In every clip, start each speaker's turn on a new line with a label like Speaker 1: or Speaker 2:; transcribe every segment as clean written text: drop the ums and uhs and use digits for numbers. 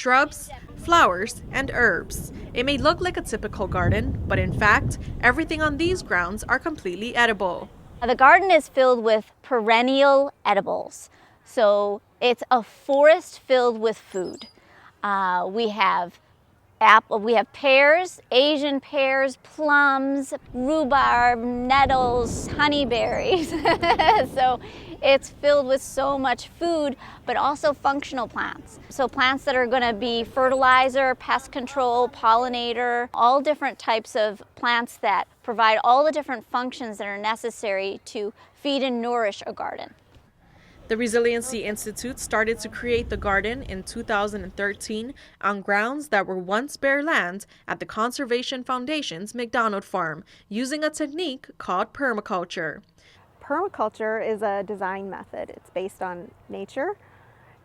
Speaker 1: shrubs, flowers, and herbs. It may look like a typical garden, but in fact, everything on these grounds are completely edible.
Speaker 2: The garden is filled with perennial edibles. So it's a forest filled with food. We have pears, Asian pears, plums, rhubarb, nettles, honeyberries. So it's filled with so much food, but also functional plants. So plants that are going to be fertilizer, pest control, pollinator, all different types of plants that provide all the different functions that are necessary to feed and nourish a garden.
Speaker 1: The Resiliency Institute started to create the garden in 2013 on grounds that were once bare land at the Conservation Foundation's McDonald farm, using a technique called permaculture.
Speaker 3: Permaculture is a design method. It's based on nature,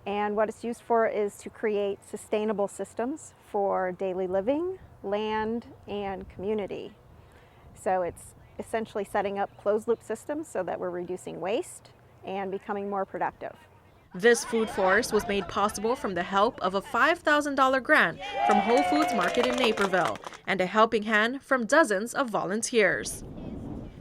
Speaker 3: and what it's used for is to create sustainable systems for daily living, land, and community. So it's essentially setting up closed-loop systems so that we're reducing waste and becoming more productive.
Speaker 1: This food forest was made possible from the help of a $5,000 grant from Whole Foods Market in Naperville and a helping hand from dozens of volunteers.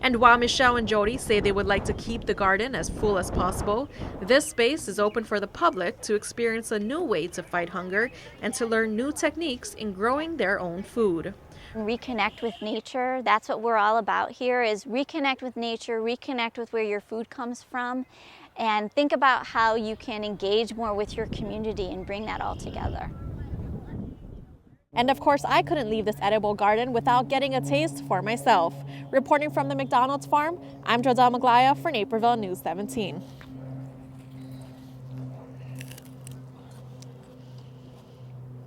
Speaker 1: And while Michelle and Jodi say they would like to keep the garden as full as possible, this space is open for the public to experience a new way to fight hunger and to learn new techniques in growing their own food.
Speaker 2: Reconnect with nature. That's what we're all about here, is reconnect with nature, reconnect with where your food comes from, and think about how you can engage more with your community and bring that all together.
Speaker 1: And of course, I couldn't leave this edible garden without getting a taste for myself. Reporting from the McDonald's farm, I'm Jodi Trendler for Naperville News 17.